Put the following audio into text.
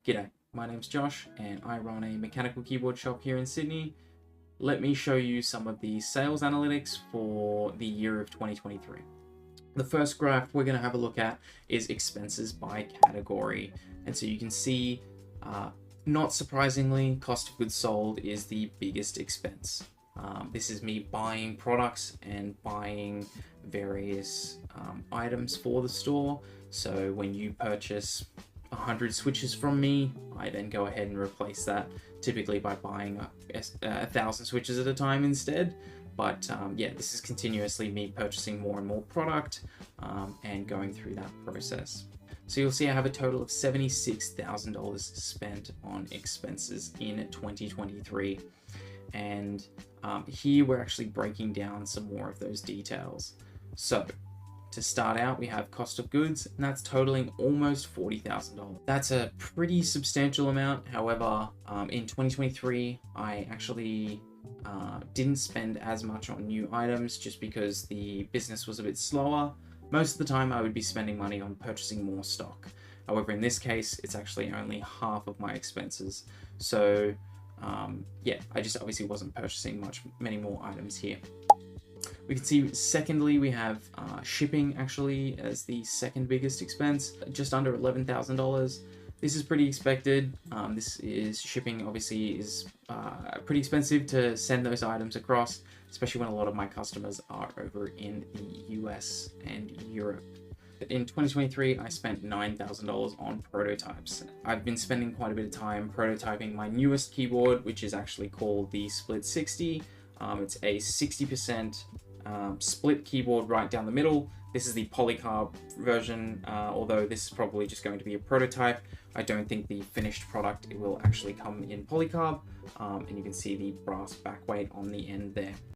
G'day, my name's Josh and I run a mechanical keyboard shop here in Sydney. Let me show you some of the sales analytics for the year of 2023. The first graph we're going to have a look at is expenses by category. And so you can see, not surprisingly, cost of goods sold is the biggest expense. This is me buying products and buying various items for the store. So when you purchase 100 switches from me, I then go ahead and replace that, typically by buying 1,000 switches at a time instead. But yeah, this is continuously me purchasing more and more product and going through that process. So you'll see I have a total of $76,000 spent on expenses in 2023. And here we're actually breaking down some more of those details. So to start out, we have cost of goods, and that's totaling almost $40,000. That's a pretty substantial amount. However, in 2023, I actually didn't spend as much on new items just because the business was a bit slower. Most of the time, I would be spending money on purchasing more stock. However, in this case, it's actually only half of my expenses. So yeah, I just obviously wasn't purchasing many more items here. We can see, secondly, we have shipping actually as the second biggest expense, just under $11,000. This is pretty expected. Shipping obviously is pretty expensive to send those items across, especially when a lot of my customers are over in the US and Europe. In 2023, I spent $9,000 on prototypes. I've been spending quite a bit of time prototyping my newest keyboard, which is actually called the Split 60. It's a 60% split keyboard right down the middle. This is the polycarb version, although this is probably just going to be a prototype. I don't think the finished product will actually come in polycarb, and you can see the brass back weight on the end there.